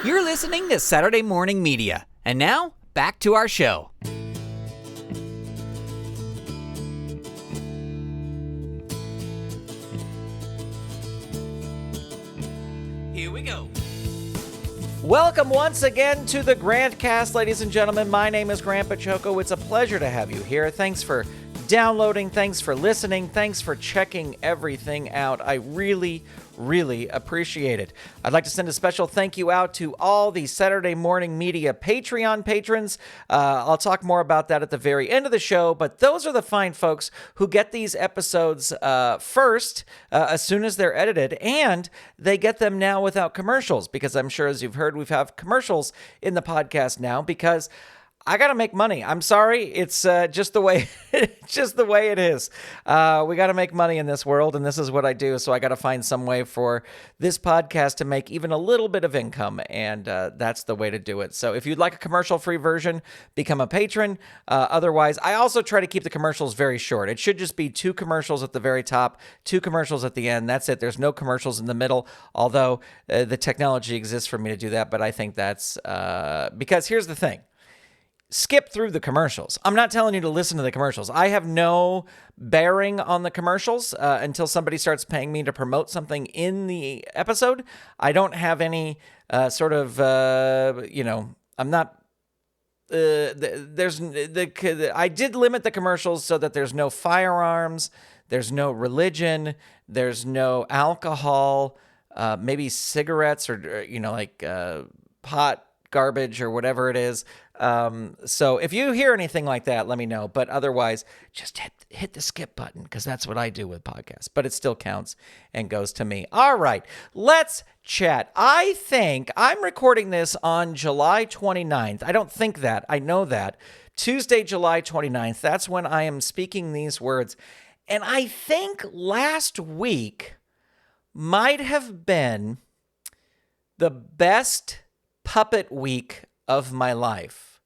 You're listening to Saturday Morning Media. And now, back to our show. Here we go. Welcome once again to the Grantcast, ladies and gentlemen. My name is Grant Baciocco. It's a pleasure to have you here. Thanks for downloading. Thanks for listening. Thanks for checking everything out. I really appreciate it. I'd like to send a special thank you out to all the Saturday Morning Media Patreon patrons. I'll talk more about that at the very end of the show, but those are the fine folks who get these episodes first, as soon as they're edited, and they get them now without commercials, because I'm sure, as you've heard, we have commercials in the podcast now, because I got to make money. I'm sorry. It's just the way it is. We got to make money in this world, and this is what I do. So I got to find some way for this podcast to make even a little bit of income, and that's the way to do it. So if you'd like a commercial-free version, become a patron. Otherwise, I also try to keep the commercials very short. It should just be 2 commercials at the very top, 2 commercials at the end. That's it. There's no commercials in the middle, although the technology exists for me to do that. But I think that's because here's the thing. Skip through the commercials. I'm not telling you to listen to the commercials. I have no bearing on the commercials until somebody starts paying me to promote something in the episode. I don't have any I'm not. I did limit the commercials so that there's no firearms, there's no religion, there's no alcohol, maybe cigarettes or pot garbage or whatever it is. So if you hear anything like that, let me know. But otherwise, just hit the skip button, because that's what I do with podcasts. But it still counts and goes to me. All right, let's chat. I think I'm recording this on July 29th. I don't think that. I know that. Tuesday, July 29th. That's when I am speaking these words. And I think last week might have been the best puppet week of my life.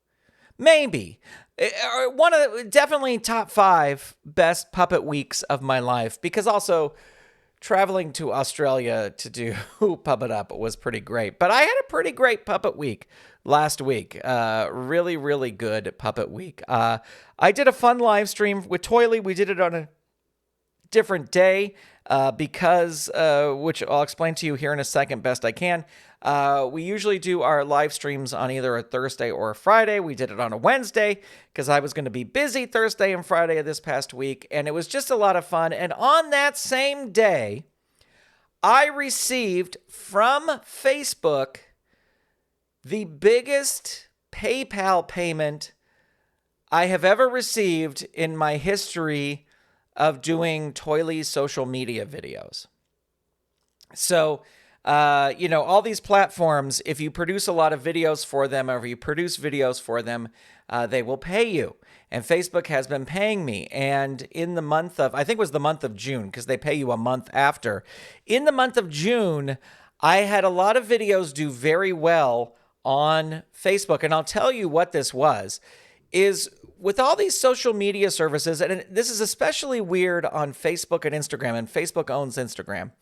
Maybe. Definitely top 5 best puppet weeks of my life, because also traveling to Australia to do Puppet Up was pretty great. But I had a pretty great puppet week last week. Really good puppet week. I did a fun live stream with Toily. We did it on a different day because, which I'll explain to you here in a second best I can. We usually do our live streams on either a Thursday or a Friday. We did it on a Wednesday because I was going to be busy Thursday and Friday of this past week, and it was just a lot of fun. And on that same day, I received from Facebook the biggest PayPal payment I have ever received in my history of doing Toily's social media videos. So, all these platforms, if you produce a lot of videos for them, or if you produce videos for them, they will pay you. And Facebook has been paying me. And in the month of, I think it was the month of June, because they pay you a month after. In the month of June, I had a lot of videos do very well on Facebook. And I'll tell you what this was, is with all these social media services, and this is especially weird on Facebook and Instagram, and Facebook owns Instagram,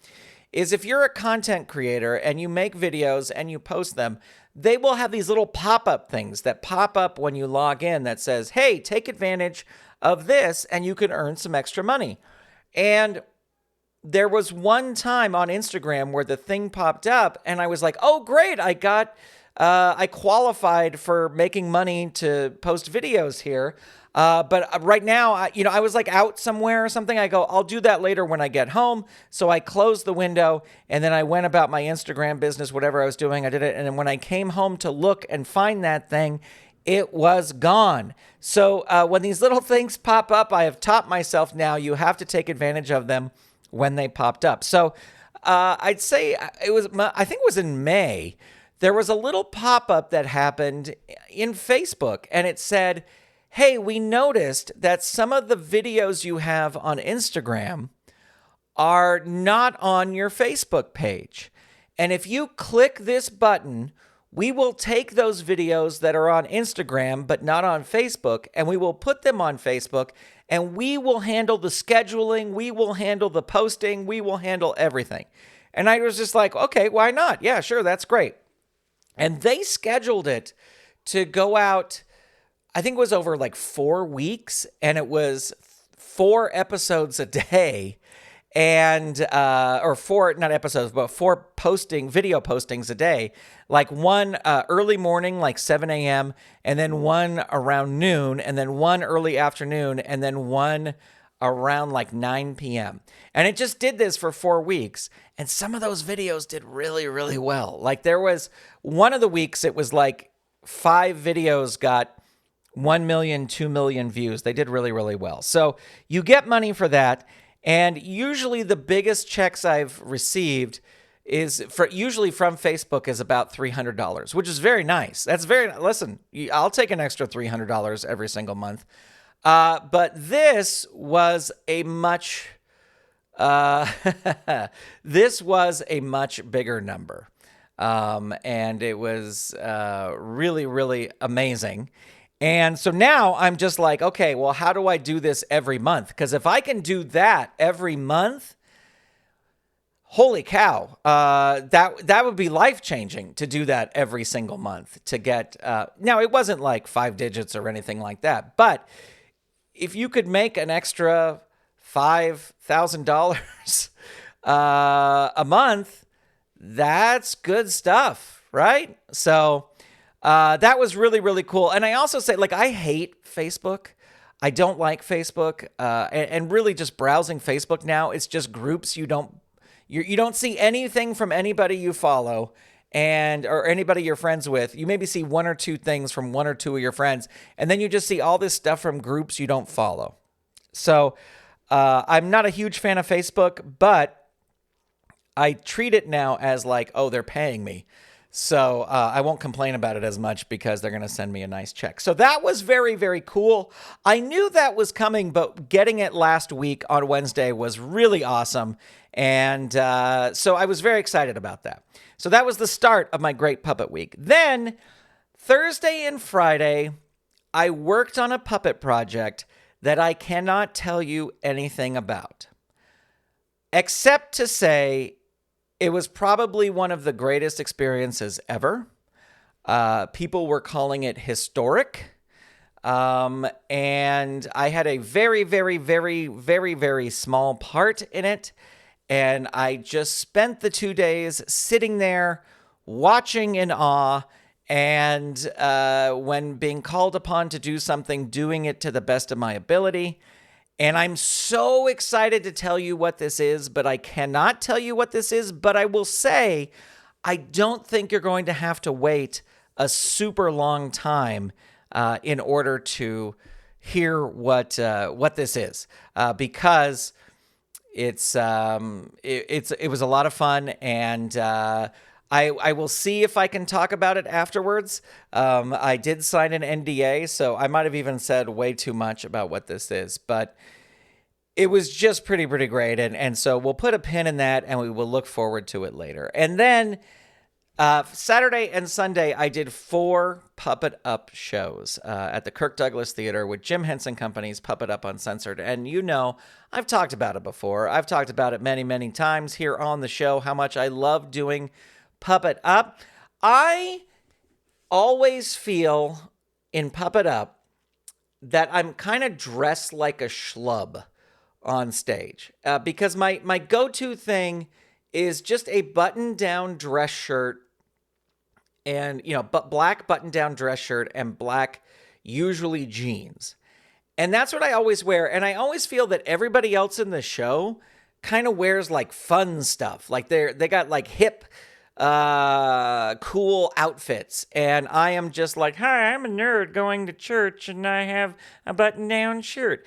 is if you're a content creator and you make videos and you post them, they will have these little pop-up things that pop up when you log in that says, hey, take advantage of this and you can earn some extra money. And there was one time on Instagram where the thing popped up and I was like, oh, great, I qualified for making money to post videos here. But right now, I was like out somewhere or something. I go, I'll do that later when I get home. So I closed the window and then I went about my Instagram business, whatever I was doing, I did it. And then when I came home to look and find that thing, it was gone. So when these little things pop up, I have taught myself now, you have to take advantage of them when they popped up. So I'd say I think it was in May, there was a little pop-up that happened in Facebook, and it said, hey, we noticed that some of the videos you have on Instagram are not on your Facebook page. And if you click this button, we will take those videos that are on Instagram but not on Facebook, and we will put them on Facebook, and we will handle the scheduling, we will handle the posting, we will handle everything. And I was just like, okay, why not? Yeah, sure, that's great. And they scheduled it to go out, I think it was over like 4 weeks, and it was 4 episodes a day. And or four, not episodes, but four video postings a day, like one early morning, like 7 a.m., and then one around noon, and then one early afternoon, and then one around like 9 p.m. And it just did this for 4 weeks. And some of those videos did really, really well. Like there was one of the weeks, it was like 5 videos got 1 million, 2 million views. They did really, really well. So you get money for that. And usually the biggest checks I've received usually from Facebook is about $300, which is very nice. Listen, I'll take an extra $300 every single month. But this was a much bigger number. And it was really, really amazing. And so now I'm just like, okay, well, how do I do this every month? Because if I can do that every month, holy cow, that would be life-changing to do that every single month to get, now it wasn't like 5 digits or anything like that, but if you could make an extra $5,000 a month, that's good stuff, right? So that was really, really cool. And I also say, like, I hate Facebook. I don't like Facebook. And really just browsing Facebook now, it's just groups you don't see anything from anybody you follow or anybody you're friends with. You maybe see 1 or 2 things from 1 or 2 of your friends, and then you just see all this stuff from groups you don't follow. So I'm not a huge fan of Facebook, but I treat it now as like, oh, they're paying me. So I won't complain about it as much because they're going to send me a nice check. So that was very, very cool. I knew that was coming, but getting it last week on Wednesday was really awesome. And so I was very excited about that. So that was the start of my Great Puppet Week. Then Thursday and Friday, I worked on a puppet project that I cannot tell you anything about, except to say it was probably one of the greatest experiences ever. People were calling it historic. And I had a very, very, very, very, very small part in it. And I just spent the 2 days sitting there, watching in awe, and when being called upon to do something, doing it to the best of my ability. And I'm so excited to tell you what this is, but I cannot tell you what this is. But I will say, I don't think you're going to have to wait a super long time in order to hear what this is, because it was a lot of fun, and I will see if I can talk about it afterwards. I did sign an NDA, so I might have even said way too much about what this is, but it was just pretty great. And so we'll put a pin in that, and we will look forward to it later. And then Saturday and Sunday, I did 4 Puppet Up shows at the Kirk Douglas Theater with Jim Henson Company's Puppet Up Uncensored. And you know, I've talked about it before. I've talked about it many, many times here on the show, how much I love doing Puppet Up. I always feel in Puppet Up that I'm kind of dressed like a schlub on stage, because my go-to thing is just a button-down dress shirt, and black button-down dress shirt and black, usually jeans. And that's what I always wear. And I always feel that everybody else in the show kind of wears like fun stuff. Like they got like hip, cool outfits. And I am just like, hi, I'm a nerd going to church and I have a button-down shirt.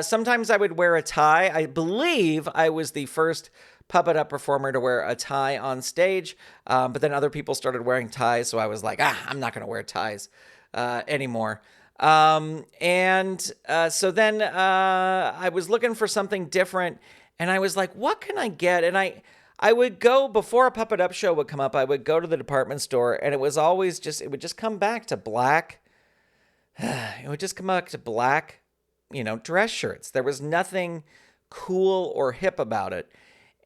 Sometimes I would wear a tie. I believe I was the first Puppet Up performer to wear a tie on stage. But then other people started wearing ties. So I was like, I'm not going to wear ties anymore. So then I was looking for something different, and I was like, what can I get? And I would go, before a Puppet Up show would come up, I would go to the department store, and it was always it would just come back to black. It would just come back to black, dress shirts. There was nothing cool or hip about it.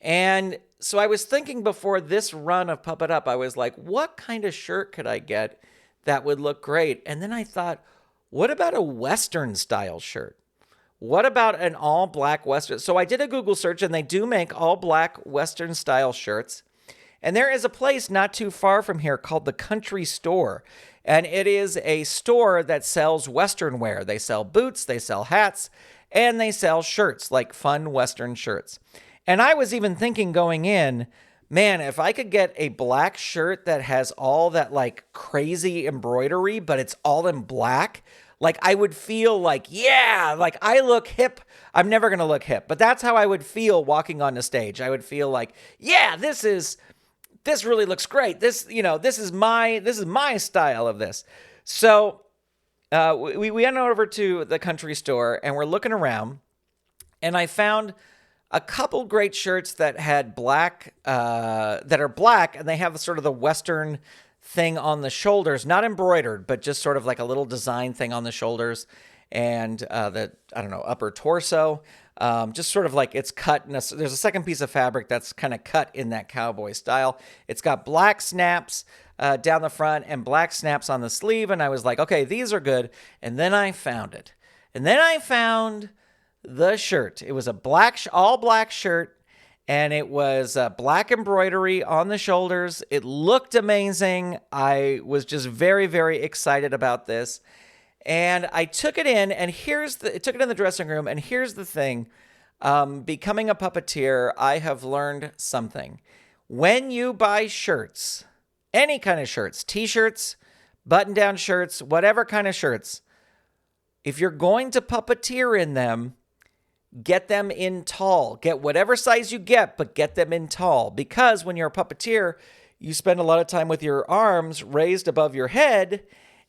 And so I was thinking before this run of Puppet Up, I was like, what kind of shirt could I get that would look great? And then I thought, what about a Western style shirt? What about an all black Western? So I did a Google search, and they do make all black Western style shirts. And there is a place not too far from here called the Country Store. And it is a store that sells Western wear. They sell boots, they sell hats, and they sell shirts, like fun Western shirts. And I was even thinking going in, man, if I could get a black shirt that has all that like crazy embroidery, but it's all in black, like I would feel like, yeah, like I look hip. I'm never going to look hip, but that's how I would feel walking on the stage. I would feel like, yeah, this really looks great. This is my style of this. So we went over to the Country Store, and we're looking around, and I found a couple great shirts that had black, that are black, and they have sort of the Western thing on the shoulders, not embroidered, but just sort of like a little design thing on the shoulders and the, I don't know, upper torso. Just sort of like it's cut in there's a second piece of fabric that's kind of cut in that cowboy style. It's got black snaps down the front and black snaps on the sleeve. And I was like, okay, these are good. And then I found it. And then I found the shirt. It was a all black shirt. And it was black embroidery on the shoulders. It looked amazing. I was just very, very excited about this. And I took it in, and took it in the dressing room, and here's the thing. Becoming a puppeteer, I have learned something. When you buy shirts, any kind of shirts, t-shirts, button-down shirts, whatever kind of shirts, if you're going to puppeteer in them, get them in tall. Get whatever size you get, but get them in tall. Because when you're a puppeteer, you spend a lot of time with your arms raised above your head,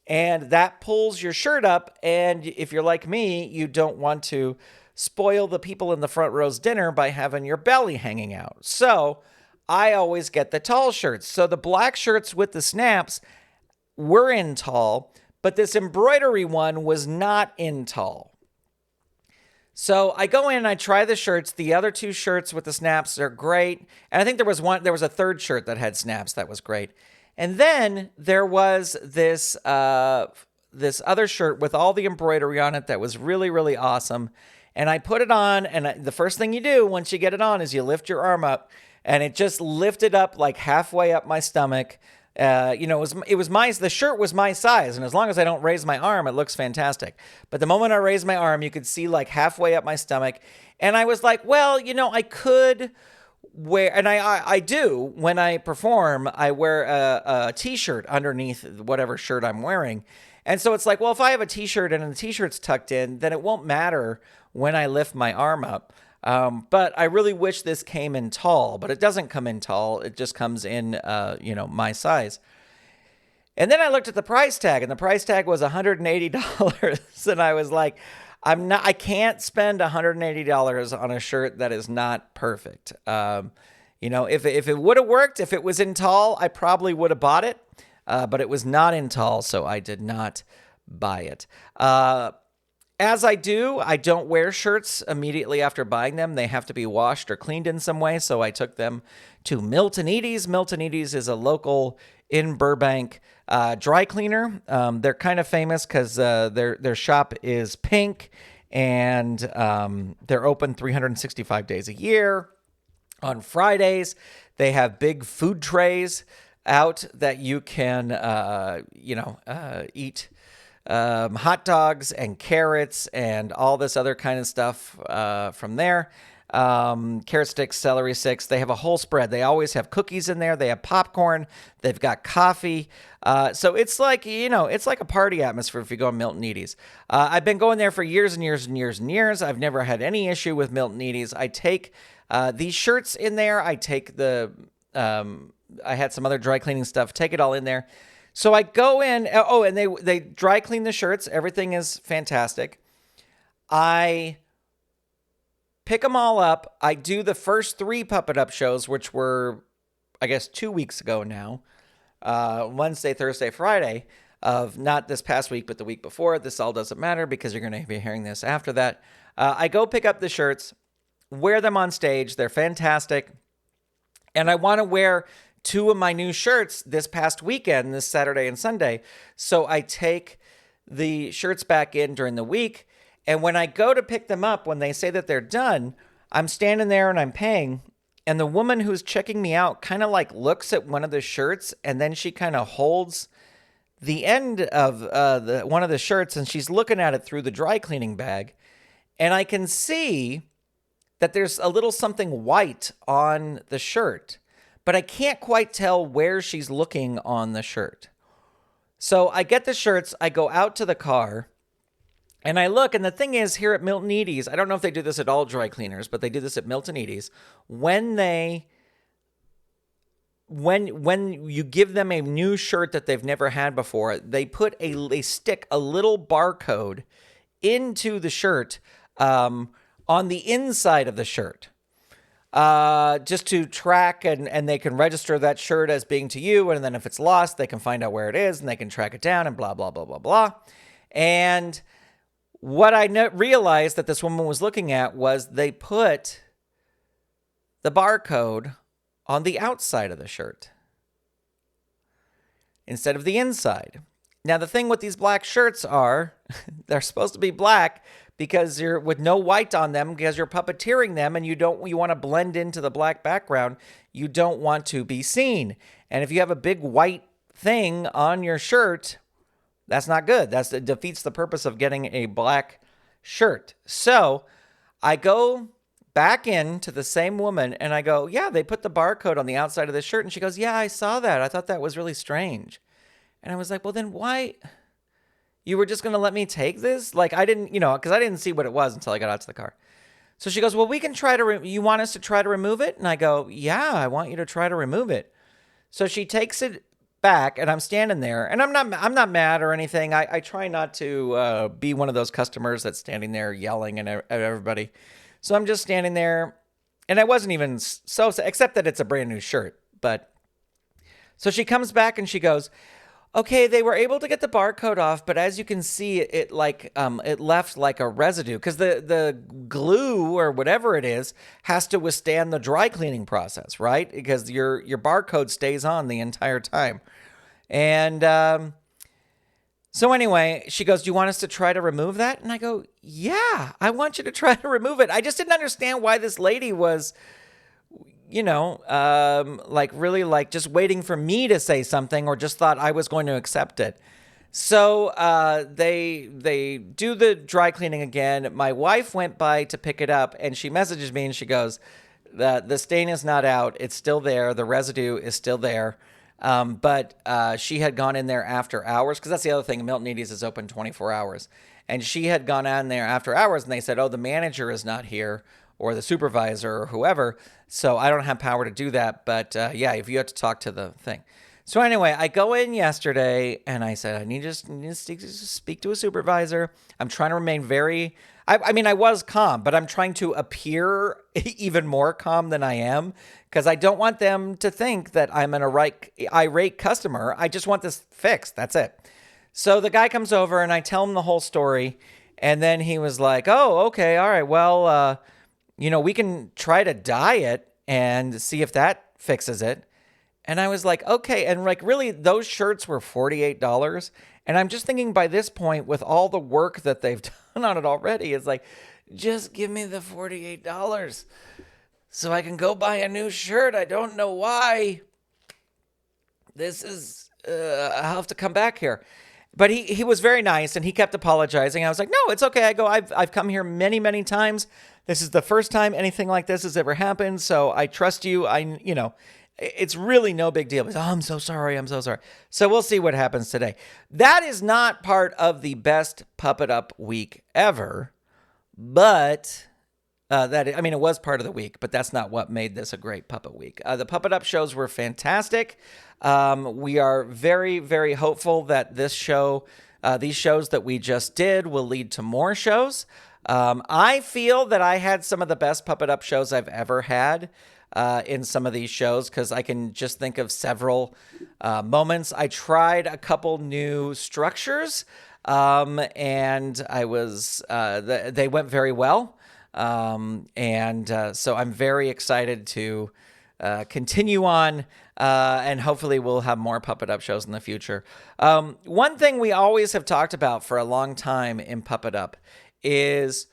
and that pulls your shirt up. And if you're like me, you don't want to spoil the people in the front row's dinner by having your belly hanging out. So I always get the tall shirts. So the black shirts with the snaps were in tall, but this embroidery one was not in tall. So I go in and I try the shirts. The other two shirts with the snaps are great. And I think there was a third shirt that had snaps that was great. And then there was this other shirt with all the embroidery on it that was really, really awesome. And I put it on, and the first thing you do once you get it on is you lift your arm up, and it just lifted up like halfway up my stomach. The shirt was my size, and as long as I don't raise my arm, it looks fantastic. But the moment I raised my arm, you could see like halfway up my stomach, and I was like, well, I could wear, and I do when I perform, I wear a t-shirt underneath whatever shirt I'm wearing. And so it's like, well, if I have a t-shirt and the t-shirt's tucked in, then it won't matter when I lift my arm up. But I really wish this came in tall, but it doesn't come in tall. It just comes in, my size. And then I looked at the price tag, and the price tag was $180. And I was like, I can't spend $180 on a shirt that is not perfect. If it would have worked, if it was in tall, I probably would have bought it. But it was not in tall, so I did not buy it. As I don't wear shirts immediately after buying them. They have to be washed or cleaned in some way, so I took them to Milton Edie's. Milton Edie's is a local in Burbank dry cleaner. They're kind of famous because their shop is pink, and they're open 365 days a year. On Fridays, they have big food trays out that you can, eat hot dogs and carrots and all this other kind of stuff from there. Carrot sticks, celery sticks. They have a whole spread. They always have cookies in there. They have popcorn. They've got coffee. So it's like, it's like a party atmosphere if you go to Milton Edie's. I've been going there for years and years and years and years. I've never had any issue with Milton Edie's. I take these shirts in there. I take I had some other dry cleaning stuff. Take it all in there. So I go in. Oh, and they dry clean the shirts. Everything is fantastic. I pick them all up. I do the first 3 Puppet Up shows, which were, I guess, 2 weeks ago now. Wednesday, Thursday, Friday of not this past week, but the week before. This all doesn't matter because you're going to be hearing this after that. I go pick up the shirts. wear them on stage. They're fantastic. And I want to wear 2 of my new shirts this past weekend, this Saturday and Sunday. So I take the shirts back in during the week. And when I go to pick them up, when they say that they're done, I'm standing there and I'm paying. And the woman who's checking me out kind of like looks at one of the shirts, and then she kind of holds the end of one of the shirts, and she's looking at it through the dry cleaning bag. And I can see that there's a little something white on the shirt, but I can't quite tell where she's looking on the shirt. So I get the shirts, I go out to the car, and I look, and the thing is, here at Milton Edie's, I don't know if they do this at all dry cleaners, but they do this at Milton Edie's. When you give them a new shirt that they've never had before, they stick a little barcode into the shirt on the inside of the shirt, just to track, and they can register that shirt as being to you. And then if it's lost, they can find out where it is and they can track it down and blah, blah, blah, blah, blah. And what I realized that this woman was looking at was they put the barcode on the outside of the shirt instead of the inside. Now, the thing with these black shirts are they're supposed to be black because you're with no white on them, because you're puppeteering them, and you want to blend into the black background. You don't want to be seen. And if you have a big white thing on your shirt, that's not good. It defeats the purpose of getting a black shirt. So I go back in to the same woman and I go, yeah, they put the barcode on the outside of the shirt. And she goes, yeah, I saw that. I thought that was really strange. And I was like, well, then why? You were just going to let me take this? Like, I didn't, because I didn't see what it was until I got out to the car. So she goes, well, we can try to, you want us to try to remove it? And I go, yeah, I want you to try to remove it. So she takes it back, and I'm standing there, and I'm not mad or anything. I try not to be one of those customers that's standing there yelling at everybody. So I'm just standing there, and I wasn't even so, except that it's a brand new shirt. But so she comes back and she goes, okay, they were able to get the barcode off, but as you can see, it left like a residue, because the glue or whatever it is has to withstand the dry cleaning process, right? Because your barcode stays on the entire time. And so anyway, she goes, do you want us to try to remove that? And I go, yeah, I want you to try to remove it. I just didn't understand why this lady was, really just waiting for me to say something, or just thought I was going to accept it. So they do the dry cleaning again. My wife went by to pick it up, and she messages me and she goes, the stain is not out. It's still there. The residue is still there. But she had gone in there after hours, because that's the other thing. Milton Edie's is open 24 hours. And she had gone in there after hours, and they said, oh, the manager is not here, or the supervisor, or whoever. So I don't have power to do that. But yeah, if you have to talk to the thing. So anyway, I go in yesterday, and I said, I need to speak to a supervisor. I'm trying to remain I was calm, but I'm trying to appear even more calm than I am, because I don't want them to think that I'm an irate customer. I just want this fixed. That's it. So the guy comes over, and I tell him the whole story, and then he was like, oh, okay, all right, well, we can try to dye it and see if that fixes it. And I was like, okay. And really, those shirts were $48. And I'm just thinking, by this point, with all the work that they've done on it already, it's like, just give me the $48 so I can go buy a new shirt. I don't know why. This is, I'll have to come back here. But he was very nice, and he kept apologizing. I was like, no, it's okay. I go, I've come here many, many times. This is the first time anything like this has ever happened. So I trust you. It's really no big deal. Oh, I'm so sorry. I'm so sorry. So we'll see what happens today. That is not part of the best Puppet Up week ever, but it was part of the week, but that's not what made this a great Puppet week. The Puppet Up shows were fantastic. We are very, very hopeful that these shows that we just did will lead to more shows. I feel that I had some of the best Puppet Up shows I've ever had in some of these shows, because I can just think of several moments. I tried a couple new structures, and they went very well. So I'm very excited to continue on, and hopefully we'll have more Puppet Up shows in the future. One thing we always have talked about for a long time in Puppet Up is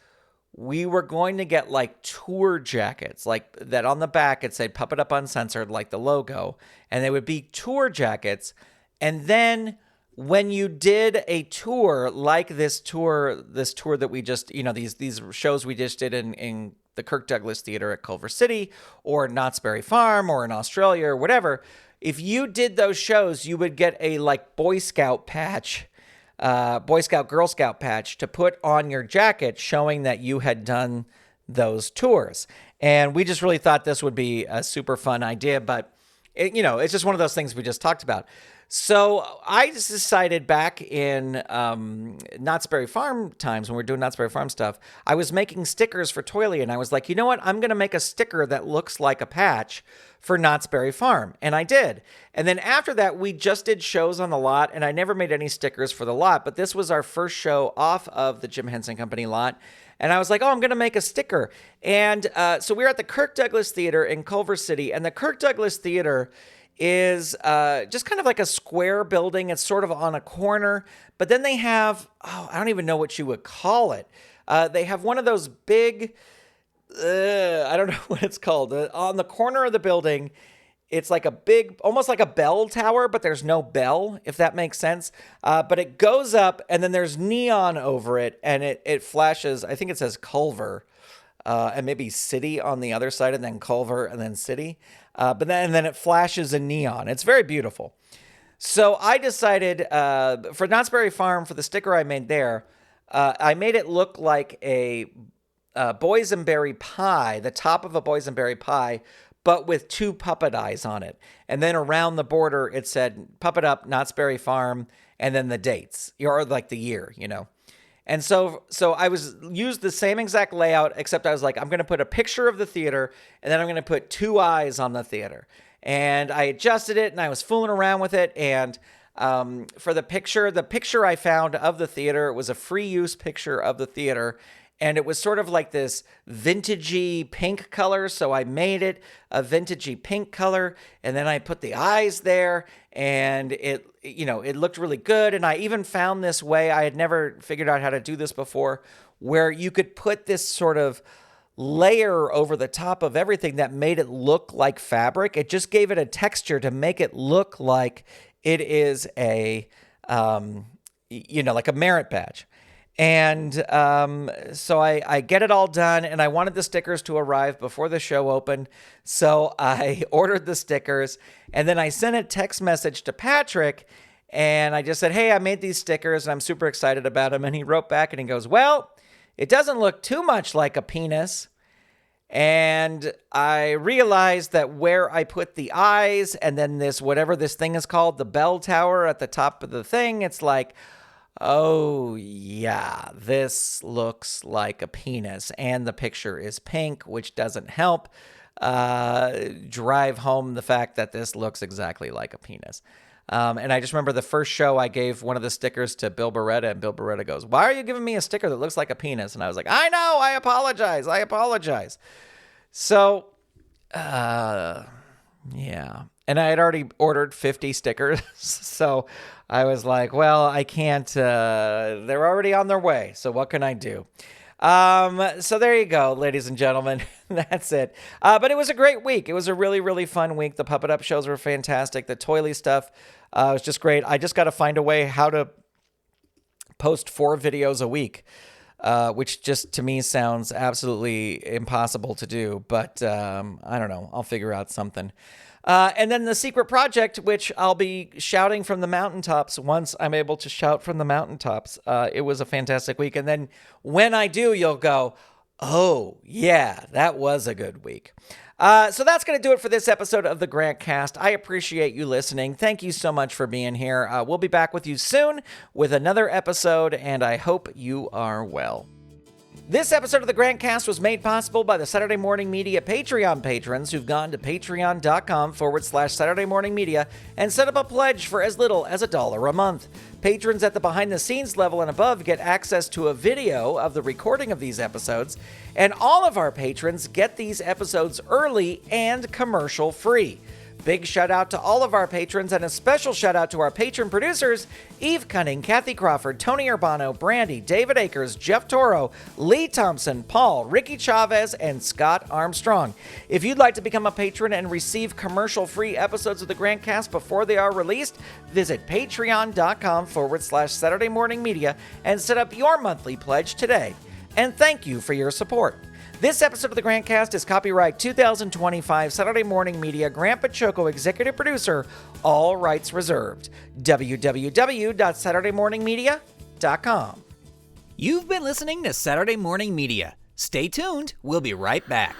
we were going to get like tour jackets, like that on the back it said Puppet Up Uncensored, like the logo, and they would be tour jackets. And then when you did a tour like this tour that we just, these shows we just did in the Kirk Douglas Theater at Culver City or Knott's Berry Farm or in Australia or whatever, if you did those shows, you would get a like Boy Scout patch, Boy Scout, Girl Scout patch to put on your jacket showing that you had done those tours. And we just really thought this would be a super fun idea, but it's just one of those things we just talked about. So I just decided back in Knott's Berry Farm times, when we were doing Knott's Berry Farm stuff, I was making stickers for Toilet, and I was like, you know what? I'm going to make a sticker that looks like a patch for Knott's Berry Farm. And I did. And then after that, we just did shows on the lot, and I never made any stickers for the lot, but this was our first show off of the Jim Henson Company lot. And I was like, I'm going to make a sticker. And so we were at the Kirk Douglas Theater in Culver City, and the Kirk Douglas Theater is just kind of like a square building. It's sort of on a corner, but then they have, I don't even know what you would call it. They have one of those big, I don't know what it's called. On the corner of the building, it's like a big, almost like a bell tower, but there's no bell, if that makes sense. But it goes up and then there's neon over it and it flashes, I think it says Culver. And maybe City on the other side, and then Culver, and then City. But then it flashes in neon. It's very beautiful. So I decided for Knott's Berry Farm, for the sticker I made there, I made it look like a boysenberry pie, the top of a boysenberry pie, but with two puppet eyes on it. And then around the border, it said Puppet Up, Knott's Berry Farm, and then the dates, or like the year, And so I used the same exact layout, except I was like, I'm going to put a picture of the theater, and then I'm going to put two eyes on the theater. And I adjusted it, and I was fooling around with it. And for the picture I found of the theater was a free use picture of the theater. And it was sort of like this vintagey pink color. So I made it a vintagey pink color. And then I put the eyes there, and it looked really good. And I even found this way, I had never figured out how to do this before, where you could put this sort of layer over the top of everything that made it look like fabric. It just gave it a texture to make it look like it is a, like a merit badge. And so I get it all done, and I wanted the stickers to arrive before the show opened. So I ordered the stickers, and then I sent a text message to Patrick, and I just said, hey, I made these stickers, and I'm super excited about them. And he wrote back, and he goes, well, it doesn't look too much like a penis. And I realized that where I put the eyes, and then this, whatever this thing is called, the bell tower at the top of the thing, it's like, oh, yeah, this looks like a penis, and the picture is pink, which doesn't help drive home the fact that this looks exactly like a penis. And I just remember the first show I gave one of the stickers to Bill Beretta, and Bill Beretta goes, why are you giving me a sticker that looks like a penis? And I was like, I know, I apologize. So, yeah. And I had already ordered 50 stickers, so I was like, well, I can't, they're already on their way, so what can I do? So there you go, ladies and gentlemen. That's it. But it was a great week. It was a really, really fun week. The Puppet Up shows were fantastic. The Toily stuff was just great. I just got to find a way how to post 4 videos a week, which just to me sounds absolutely impossible to do. But I don't know. I'll figure out something. And then the secret project, which I'll be shouting from the mountaintops once I'm able to shout from the mountaintops. It was a fantastic week. And then when I do, you'll go, oh, yeah, that was a good week. So that's going to do it for this episode of the Grant Cast. I appreciate you listening. Thank you so much for being here. We'll be back with you soon with another episode, and I hope you are well. This episode of the Grantcast was made possible by the Saturday Morning Media Patreon patrons who've gone to patreon.com/Saturday Morning Media and set up a pledge for as little as $1 a month. Patrons at the behind-the-scenes level and above get access to a video of the recording of these episodes, and all of our patrons get these episodes early and commercial-free. Big shout out to all of our patrons, and a special shout out to our patron producers, Eve Cunning, Kathy Crawford, Tony Urbano, Brandy, David Akers, Jeff Toro, Lee Thompson, Paul, Ricky Chavez, and Scott Armstrong. If you'd like to become a patron and receive commercial-free episodes of the Grantcast before they are released, visit patreon.com/Saturday Morning Media and set up your monthly pledge today. And thank you for your support. This episode of the Grantcast is copyright 2025 Saturday Morning Media, Grant Baciocco, executive producer, all rights reserved. www.saturdaymorningmedia.com. You've been listening to Saturday Morning Media. Stay tuned. We'll be right back.